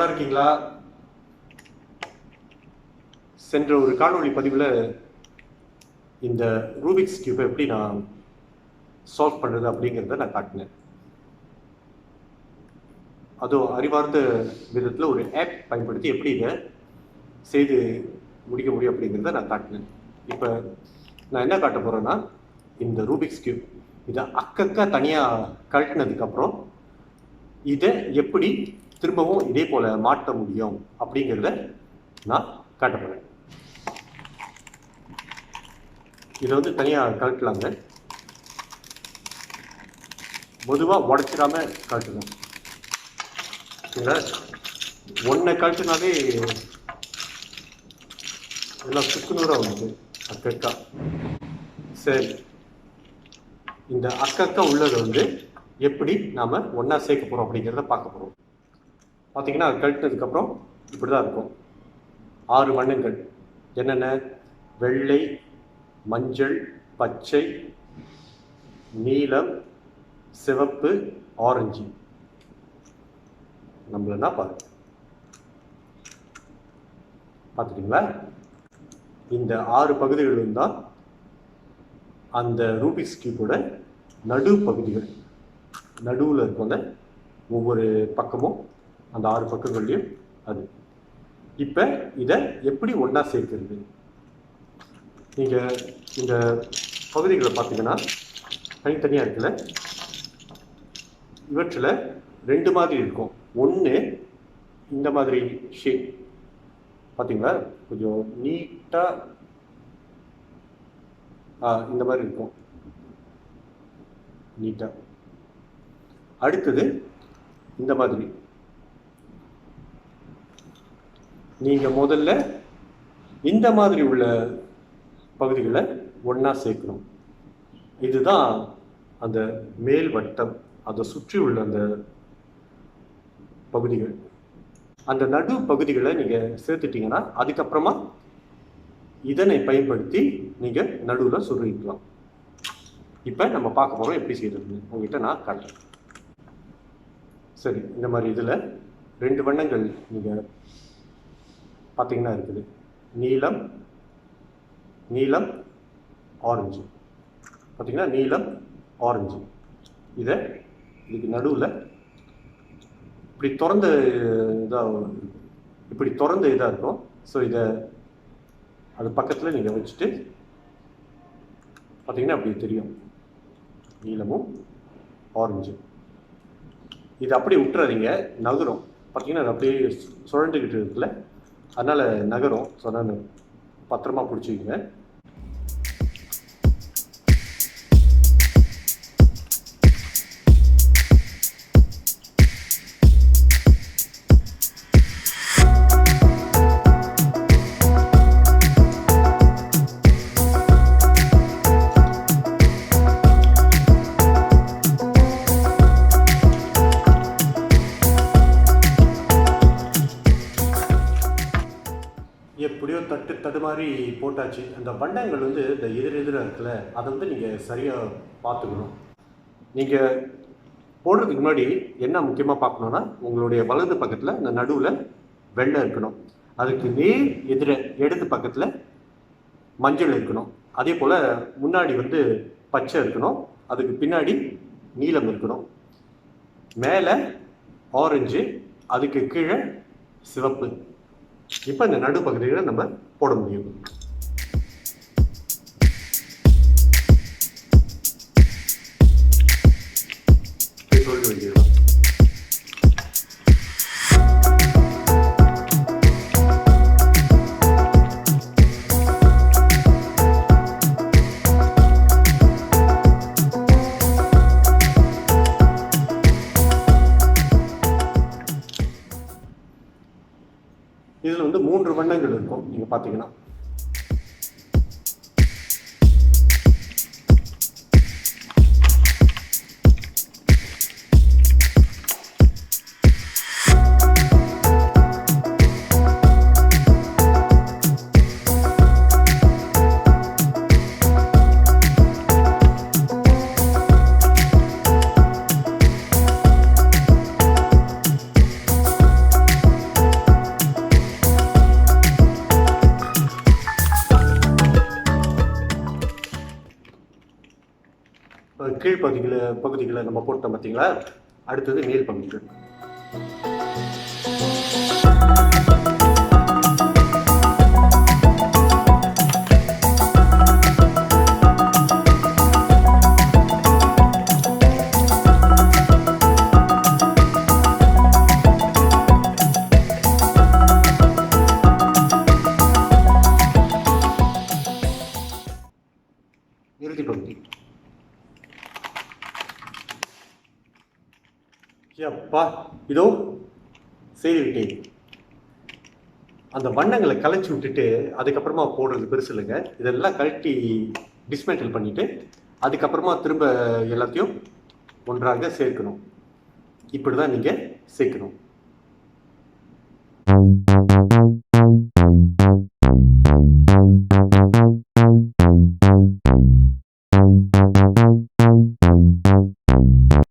நல்லா இருக்கீங்களா? சென்ற ஒரு காணொளி பதிவில் இந்த ரூபிக்ஸ் கியூபை எப்படி நான் சால்வ் பண்ணுறது அப்படிங்கிறத நான் காட்டினேன். அதுவும் அறிவார்ந்த விதத்தில் ஒரு ஆப் பயன்படுத்தி எப்படி இதை செய்து முடிக்க முடியும் அப்படிங்கிறத நான் காட்டினேன். இப்போ நான் என்ன காட்ட போகிறேன்னா, இந்த ரூபிக்ஸ் கியூப் இதை அக்கக்கா தனியாக கழட்டினதுக்கப்புறம் இதை எப்படி திரும்பவும் இதே போல் மாற்ற முடியும் அப்படிங்கிறத நான் காட்ட போகிறேன். இதை வந்து தனியாக கழட்டலாங்க. பொதுவாக உடச்சிடாம கழட்டணும். ஒன்றை கழட்டினாலே எல்லாம் சுக்குநூறாக வந்துட்டு அக்கக்கா. சரி, இந்த அக்கக்கா உள்ளதை வந்து எப்படி நாம் ஒன்றா சேர்க்க போகிறோம் அப்படிங்கிறத பார்க்க போகிறோம். பார்த்தீங்கன்னா அது கழட்டினதுக்கப்புறம் இப்படி தான் இருக்கும். 6 வண்ணங்கள் என்னென்ன? வெள்ளை, மஞ்சள், பச்சை, நீலம், சிவப்பு, ஆரஞ்சு. நம்மளா பாருங்க, பார்த்துட்டீங்களா? இந்த 6 பகுதிகளும் தான் அந்த ரூபிக்ஸ் கியூபோட நடு பகுதிகள். நடுவில் இருக்கவங்க ஒவ்வொரு பக்கமும் அந்த 6 பக்கங்கள்லையும் அது. இப்போ இதை எப்படி ஒன்றா சேர்க்கிறது? நீங்கள் இந்த பகுதிகளை பார்த்தீங்கன்னா தனித்தனியாக இருக்குல்ல, இவற்றில் 2 மாதிரி இருக்கும். ஒன்று இந்த மாதிரி ஷேப் பார்த்தீங்களா, கொஞ்சம் நீட்டாக இந்த மாதிரி இருக்கும், நீட்டாக. அடுத்தது இந்த மாதிரி. நீங்கள் முதல்ல இந்த மாதிரி உள்ள பகுதிகளை ஒன்றா சேர்க்கணும். இதுதான் அந்த மேல் வட்டம், அதை சுற்றி உள்ள அந்த பகுதிகள். அந்த நடு பகுதிகளை நீங்கள் சேர்த்துட்டீங்கன்னா அதுக்கப்புறமா இதனை பயன்படுத்தி நீங்கள் நடுவில் சுருக்கலாம். இப்போ நம்ம பார்க்க போகிறோம் எப்படி செய்யறதுன்னு. உங்ககிட்ட நான் காட்டுறேன். சரி, இந்த மாதிரி இதில் 2 வண்ணங்கள் நீங்கள் பார்த்தீங்கன்னா இருக்குது. நீலம், நீலம், ஆரஞ்சு. பார்த்தீங்கன்னா நீலம், ஆரஞ்சு. இதுக்கு நடுவில் இப்படி திறந்த இதாக இருக்கும், இப்படி திறந்த இதாக இருக்கும். ஸோ இதை அது பக்கத்தில் நீங்கள் வச்சுட்டு பார்த்தீங்கன்னா அப்படி தெரியும், நீலமும் ஆரஞ்சு. இது அப்படியே விட்டுறாதீங்க, நகரும். பார்த்தீங்கன்னா அது அப்படியே சுழண்டுக்கிட்டு இருக்குல்ல, அதனால் நகரும். ஸோ நான் பத்திரமா பிடிச்சிக்கிங்க. எப்படியோ தட்டு மாதிரி போட்டாச்சு. அந்த வண்ணங்கள் வந்து இந்த எதிராக இருக்குல்ல, அதை வந்து நீங்கள் சரியாக பார்த்துக்கணும். நீங்கள் போடுறதுக்கு முன்னாடி என்ன முக்கியமாக பார்க்கணுன்னா, உங்களுடைய வலது பக்கத்தில் இந்த நடுவில் வெள்ளை இருக்கணும், அதுக்கு நேர் இடது பக்கத்தில் மஞ்சள் இருக்கணும், அதே போல் முன்னாடி வந்து பச்சை இருக்கணும், அதுக்கு பின்னாடி நீலம் இருக்கணும், மேலே ஆரஞ்சு, அதுக்கு கீழே சிவப்பு. இப்போ இந்த நடு பகுதிகளை நம்ம போட முடியும். சொல்லிட்டு வைக்கலாம். இதில் வந்து 3 வண்ணங்கள் இருக்கும். நீங்கள் பார்த்தீங்கன்னா பகுதிகளை நம்ம போட்டோம் பார்த்தீங்களா? அடுத்தது மேல் பகுதிகள். இறுதி பகுதி. அப்பா, இதோ செய்துவிட்டேன். அந்த வண்ணங்களை கலைச்சி விட்டுட்டு அதுக்கப்புறமா போடுறது பெருசு இல்லைங்க. இதெல்லாம் கழட்டி டிஸ்மேண்டில் பண்ணிட்டு அதுக்கப்புறமா திரும்ப எல்லாத்தையும் ஒன்றாக சேர்க்கணும். இப்படி தான் நீங்கள் சேர்க்கணும்.